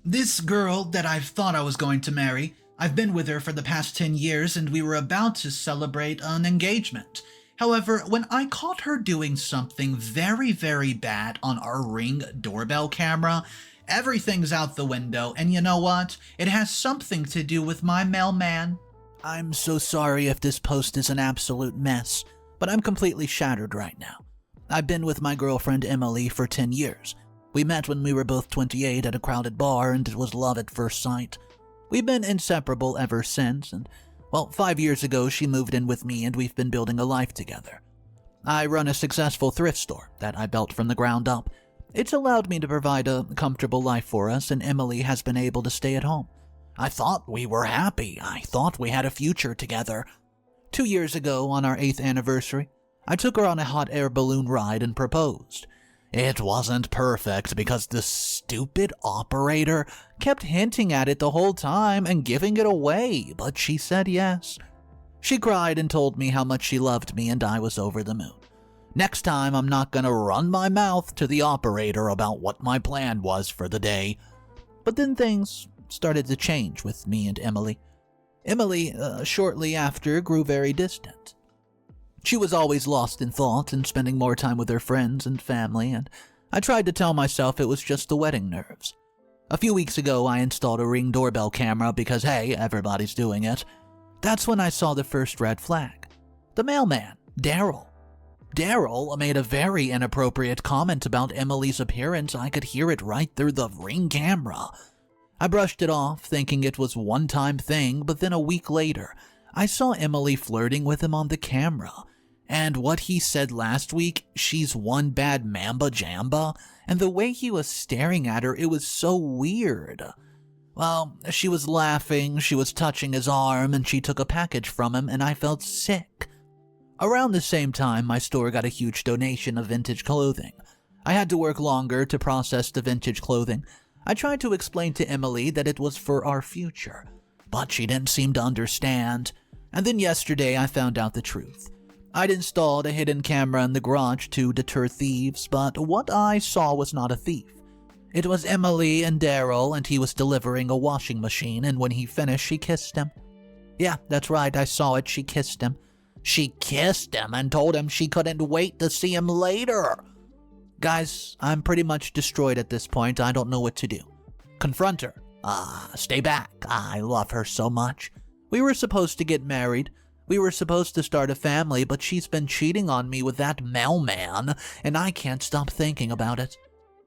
This girl that I've thought I was going to marry, I've been with her for the past 10 years and we were about to celebrate an engagement. However, when I caught her doing something very, very bad on our Ring doorbell camera, everything's out the window, and you know what? It has something to do with my mailman. I'm so sorry if this post is an absolute mess, but I'm completely shattered right now. I've been with my girlfriend Emily for 10 years. We met when we were both 28 at a crowded bar, and it was love at first sight. We've been inseparable ever since, and, 5 years ago she moved in with me and we've been building a life together. I run a successful thrift store that I built from the ground up. It's allowed me to provide a comfortable life for us, and Emily has been able to stay at home. I thought we were happy. I thought we had a future together. 2 years ago, on our 8th anniversary, I took her on a hot air balloon ride and proposed. It wasn't perfect because the stupid operator kept hinting at it the whole time and giving it away, but she said yes. She cried and told me how much she loved me, and I was over the moon. Next time, I'm not gonna run my mouth to the operator about what my plan was for the day. But then things started to change with me and Emily. Emily, shortly after, grew very distant. She was always lost in thought and spending more time with her friends and family, and I tried to tell myself it was just the wedding nerves. A few weeks ago, I installed a Ring doorbell camera because, hey, everybody's doing it. That's when I saw the first red flag. The mailman, Daryl. Daryl made a very inappropriate comment about Emily's appearance. I could hear it right through the Ring camera. I brushed it off, thinking it was a one-time thing, but then a week later, I saw Emily flirting with him on the camera. And what he said last week, she's one bad mamba jamba, and the way he was staring at her, it was so weird. Well, she was laughing, she was touching his arm, and she took a package from him, and I felt sick. Around the same time, my store got a huge donation of vintage clothing. I had to work longer to process the vintage clothing. I tried to explain to Emily that it was for our future, but she didn't seem to understand. And then yesterday, I found out the truth. I'd installed a hidden camera in the garage to deter thieves, but what I saw was not a thief. It was Emily and Daryl, and he was delivering a washing machine, and when he finished, she kissed him. Yeah, that's right, I saw it, she kissed him. She kissed him and told him she couldn't wait to see him later. Guys, I'm pretty much destroyed at this point. I don't know what to do. Confront her. Stay back. I love her so much. We were supposed to get married. We were supposed to start a family, but she's been cheating on me with that mailman, and I can't stop thinking about it.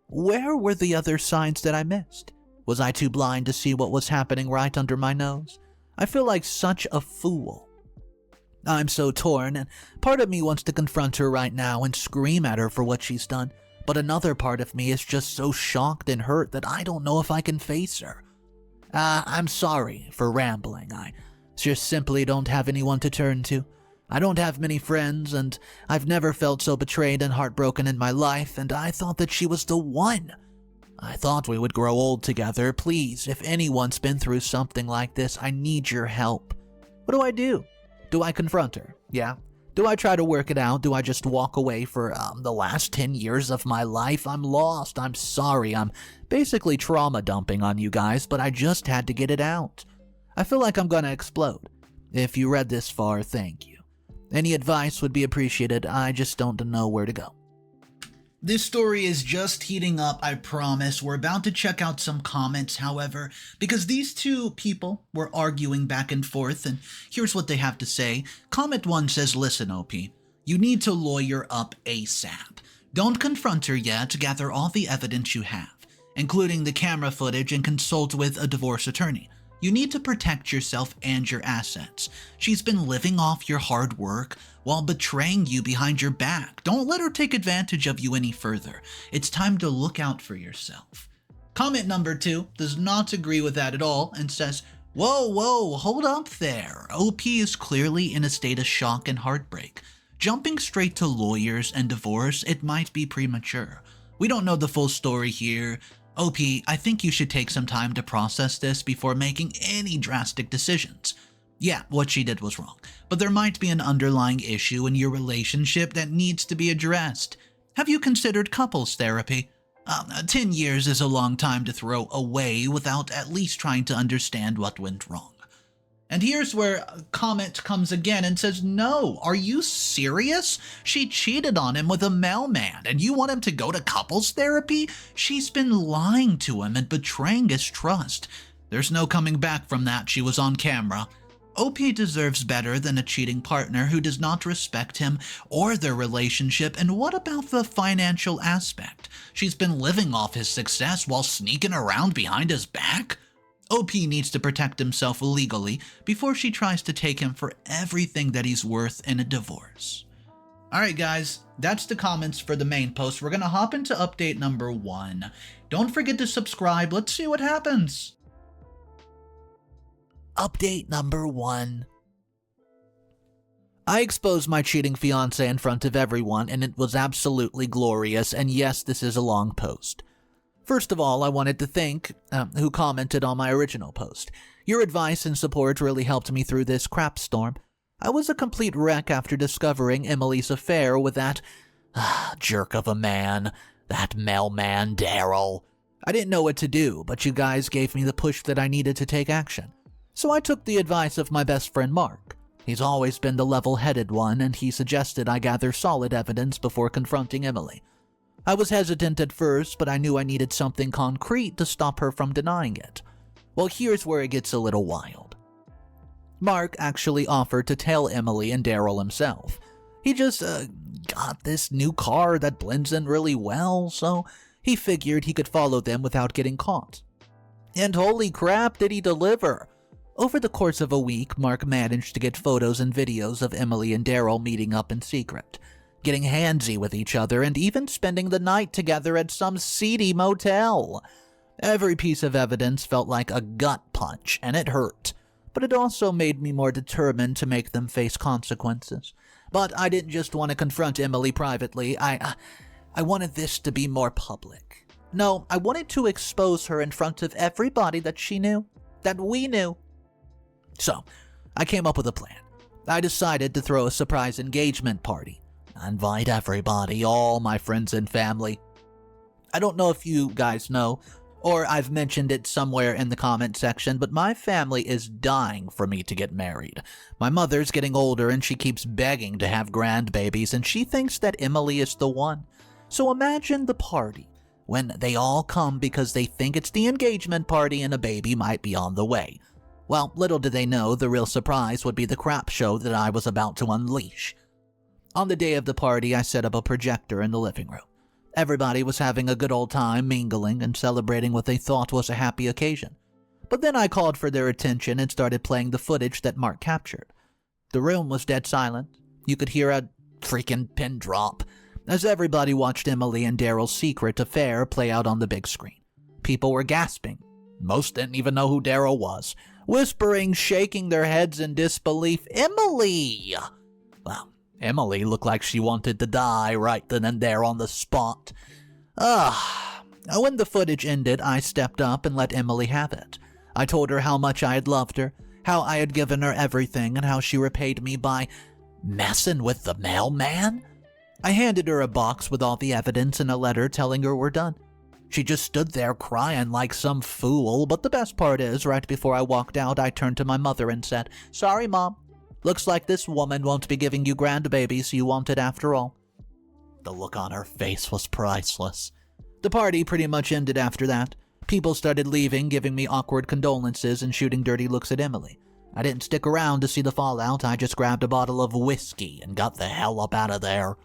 Where were the other signs that I missed? Was I too blind to see what was happening right under my nose? I feel like such a fool. I'm so torn, and part of me wants to confront her right now and scream at her for what she's done, but another part of me is just so shocked and hurt that I don't know if I can face her. I'm sorry for rambling. I just simply don't have anyone to turn to. I don't have many friends, and I've never felt so betrayed and heartbroken in my life, and I thought that she was the one. I thought we would grow old together. Please, if anyone's been through something like this, I need your help. What do? Do I confront her? Yeah. Do I try to work it out? Do I just walk away for the last 10 years of my life? I'm lost. I'm sorry. I'm basically trauma dumping on you guys, but I just had to get it out. I feel like I'm gonna explode. If you read this far, thank you. Any advice would be appreciated. I just don't know where to go. This story is just heating up, I promise. We're about to check out some comments, however, because these two people were arguing back and forth, and here's what they have to say. Comment 1 says, listen, OP, you need to lawyer up ASAP. Don't confront her yet, gather all the evidence you have, including the camera footage, and consult with a divorce attorney. You need to protect yourself and your assets. She's been living off your hard work while betraying you behind your back. Don't let her take advantage of you any further. It's time to look out for yourself. Comment number 2 does not agree with that at all and says, whoa, hold up there. OP is clearly in a state of shock and heartbreak. Jumping straight to lawyers and divorce, it might be premature. We don't know the full story here. OP, I think you should take some time to process this before making any drastic decisions. Yeah, what she did was wrong, but there might be an underlying issue in your relationship that needs to be addressed. Have you considered couples therapy? 10 years is a long time to throw away without at least trying to understand what went wrong. And here's where a comment comes again and says, no, are you serious? She cheated on him with a mailman, and you want him to go to couples therapy? She's been lying to him and betraying his trust. There's no coming back from that. She was on camera. OP deserves better than a cheating partner who does not respect him or their relationship. And what about the financial aspect? She's been living off his success while sneaking around behind his back? OP needs to protect himself legally before she tries to take him for everything that he's worth in a divorce. Alright guys, that's the comments for the main post. We're going to hop into update number 1. Don't forget to subscribe. Let's see what happens. Update number 1. I exposed my cheating fiancé in front of everyone, and it was absolutely glorious, and yes, this is a long post. First of all, I wanted to thank who commented on my original post. Your advice and support really helped me through this crap storm. I was a complete wreck after discovering Emily's affair with that jerk of a man, that mailman Daryl. I didn't know what to do, but you guys gave me the push that I needed to take action. So I took the advice of my best friend Mark. He's always been the level-headed one, and he suggested I gather solid evidence before confronting Emily. I was hesitant at first, but I knew I needed something concrete to stop her from denying it. Well, here's where it gets a little wild. Mark actually offered to tell Emily and Daryl himself. He just got this new car that blends in really well, so he figured he could follow them without getting caught. And holy crap, did he deliver! Over the course of a week, Mark managed to get photos and videos of Emily and Daryl meeting up in secret, getting handsy with each other, and even spending the night together at some seedy motel. Every piece of evidence felt like a gut punch, and it hurt, but it also made me more determined to make them face consequences. But I didn't just want to confront Emily privately, I wanted this to be more public. No, I wanted to expose her in front of everybody that she knew, that we knew. So, I came up with a plan. I decided to throw a surprise engagement party. Invite everybody, all my friends and family. I don't know if you guys know, or I've mentioned it somewhere in the comment section, but my family is dying for me to get married. My mother's getting older and she keeps begging to have grandbabies, and she thinks that Emily is the one. So imagine the party when they all come because they think it's the engagement party and a baby might be on the way. Well, little did they know the real surprise would be the crap show that I was about to unleash. On the day of the party, I set up a projector in the living room. Everybody was having a good old time mingling and celebrating what they thought was a happy occasion. But then I called for their attention and started playing the footage that Mark captured. The room was dead silent. You could hear a freaking pin drop as everybody watched Emily and Daryl's secret affair play out on the big screen. People were gasping. Most didn't even know who Daryl was. Whispering, shaking their heads in disbelief. Emily! Well, Emily looked like she wanted to die right then and there on the spot. When the footage ended, I stepped up and let Emily have it. I told her how much I had loved her, how I had given her everything, and how she repaid me by messing with the mailman. I handed her a box with all the evidence and a letter telling her we're done. She just stood there crying like some fool, but the best part is, right before I walked out, I turned to my mother and said, "Sorry, Mom. Looks like this woman won't be giving you grandbabies you wanted after all." The look on her face was priceless. The party pretty much ended after that. People started leaving, giving me awkward condolences and shooting dirty looks at Emily. I didn't stick around to see the fallout. I just grabbed a bottle of whiskey and got the hell up out of there.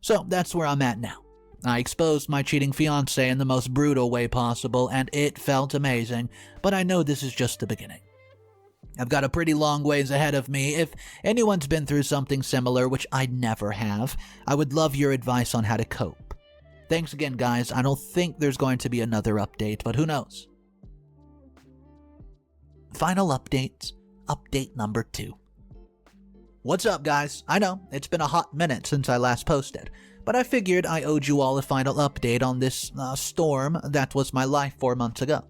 So that's where I'm at now. I exposed my cheating fiancé in the most brutal way possible, and it felt amazing, but I know this is just the beginning. I've got a pretty long ways ahead of me. If anyone's been through something similar, which I never have, I would love your advice on how to cope. Thanks again, guys. I don't think there's going to be another update, but who knows? Final update. Update number 2. What's up, guys? I know, it's been a hot minute since I last posted, but I figured I owed you all a final update on this storm that was my life 4 months ago.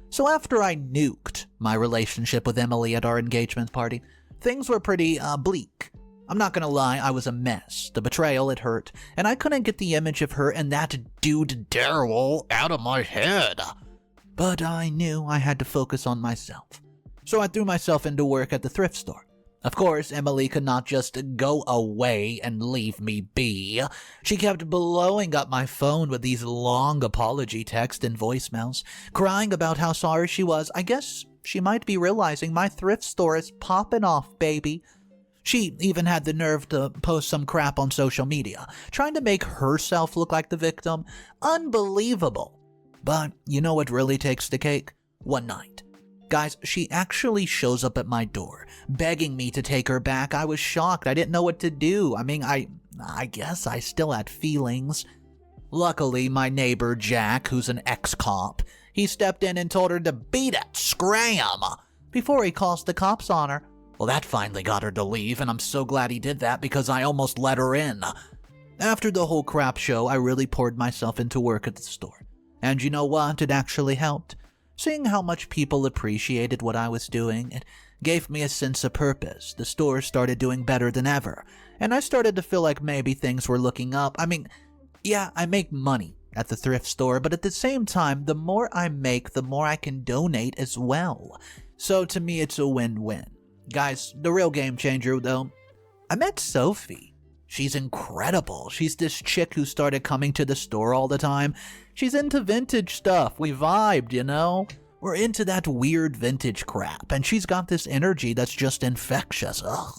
So after I nuked my relationship with Emily at our engagement party, things were pretty bleak. I'm not gonna lie, I was a mess. The betrayal, it hurt, and I couldn't get the image of her and that dude Daryl out of my head. But I knew I had to focus on myself. So I threw myself into work at the thrift store. Of course, Emily could not just go away and leave me be. She kept blowing up my phone with these long apology texts and voicemails, crying about how sorry she was. I guess she might be realizing my thrift store is popping off, baby. She even had the nerve to post some crap on social media, trying to make herself look like the victim. Unbelievable. But you know what really takes the cake? One night. Guys, she actually shows up at my door, begging me to take her back. I was shocked. I didn't know what to do. I guess I still had feelings. Luckily, my neighbor Jack, who's an ex-cop, he stepped in and told her to beat it, scram, before he calls the cops on her. Well, that finally got her to leave, and I'm so glad he did that because I almost let her in. After the whole crap show, I really poured myself into work at the store. And you know what? It actually helped. Seeing how much people appreciated what I was doing, it gave me a sense of purpose. The store started doing better than ever, and I started to feel like maybe things were looking up. Yeah, I make money at the thrift store, but at the same time, the more I make, the more I can donate as well. So to me, it's a win-win. Guys, the real game changer, though, I met Sophie. She's incredible. She's this chick who started coming to the store all the time. She's into vintage stuff. We vibed, you know? We're into that weird vintage crap, and she's got this energy that's just infectious. Ugh.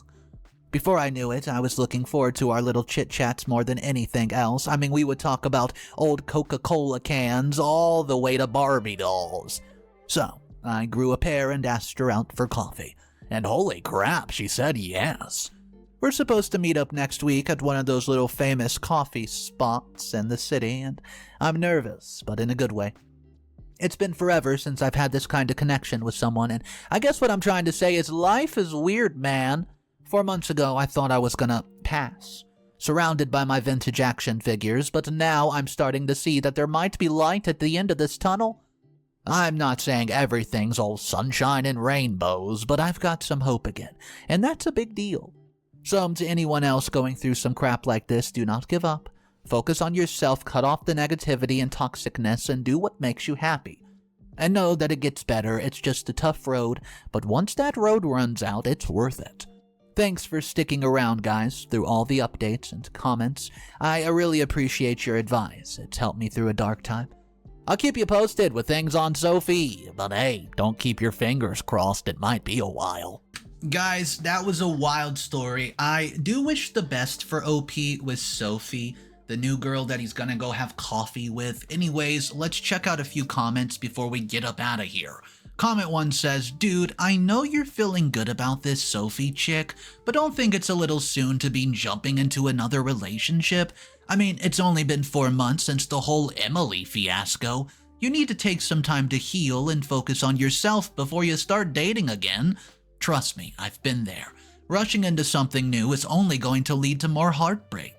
Before I knew it, I was looking forward to our little chit-chats more than anything else. We would talk about old Coca-Cola cans all the way to Barbie dolls. So, I grew a pair and asked her out for coffee. And holy crap, she said yes. We're supposed to meet up next week at one of those little famous coffee spots in the city, and I'm nervous, but in a good way. It's been forever since I've had this kind of connection with someone, and I guess what I'm trying to say is life is weird, man. 4 months ago, I thought I was gonna pass, surrounded by my vintage action figures, but now I'm starting to see that there might be light at the end of this tunnel. I'm not saying everything's all sunshine and rainbows, but I've got some hope again, and that's a big deal. So to anyone else going through some crap like this, do not give up. Focus on yourself, cut off the negativity and toxicness, and do what makes you happy. And know that it gets better, it's just a tough road, but once that road runs out, it's worth it. Thanks for sticking around, guys, through all the updates and comments. I really appreciate your advice. It's helped me through a dark time. I'll keep you posted with things on Sophie, but hey, don't keep your fingers crossed, it might be a while. Guys, that was a wild story. I do wish the best for OP with Sophie, the new girl that he's gonna go have coffee with. Anyways, let's check out a few comments before we get up out of here. Comment 1 says, dude, I know you're feeling good about this Sophie chick, but don't think it's a little soon to be jumping into another relationship? It's only been 4 months since the whole Emily fiasco. You need to take some time to heal and focus on yourself before you start dating again. Trust me, I've been there. Rushing into something new is only going to lead to more heartbreak.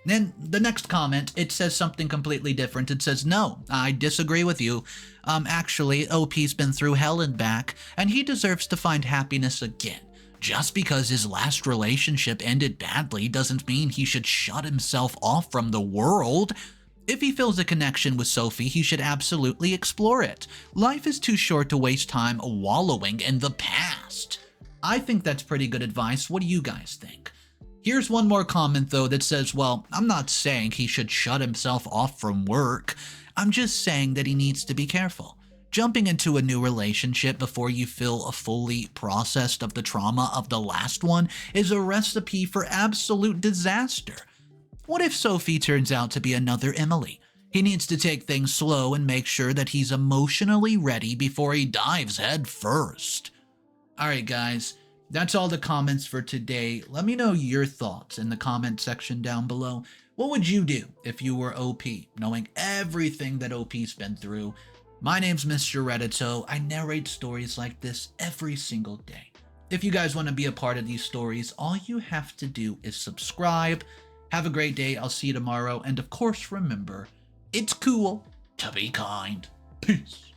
Then the next comment, it says something completely different. It says, no, I disagree with you. Actually, OP's been through hell and back, and he deserves to find happiness again. Just because his last relationship ended badly doesn't mean he should shut himself off from the world. If he feels a connection with Sophie, he should absolutely explore it. Life is too short to waste time wallowing in the past. I think that's pretty good advice. What do you guys think? Here's one more comment though that says, well, I'm not saying he should shut himself off from work. I'm just saying that he needs to be careful. Jumping into a new relationship before you feel fully processed of the trauma of the last one is a recipe for absolute disaster. What if Sophie turns out to be another Emily? He needs to take things slow and make sure that he's emotionally ready before he dives head first. Alright guys, that's all the comments for today. Let me know your thoughts in the comment section down below. What would you do if you were OP, knowing everything that OP's been through? My name's Mr.Reddito. I narrate stories like this every single day. If you guys want to be a part of these stories, all you have to do is subscribe. Have a great day. I'll see you tomorrow. And of course, remember, it's cool to be kind. Peace.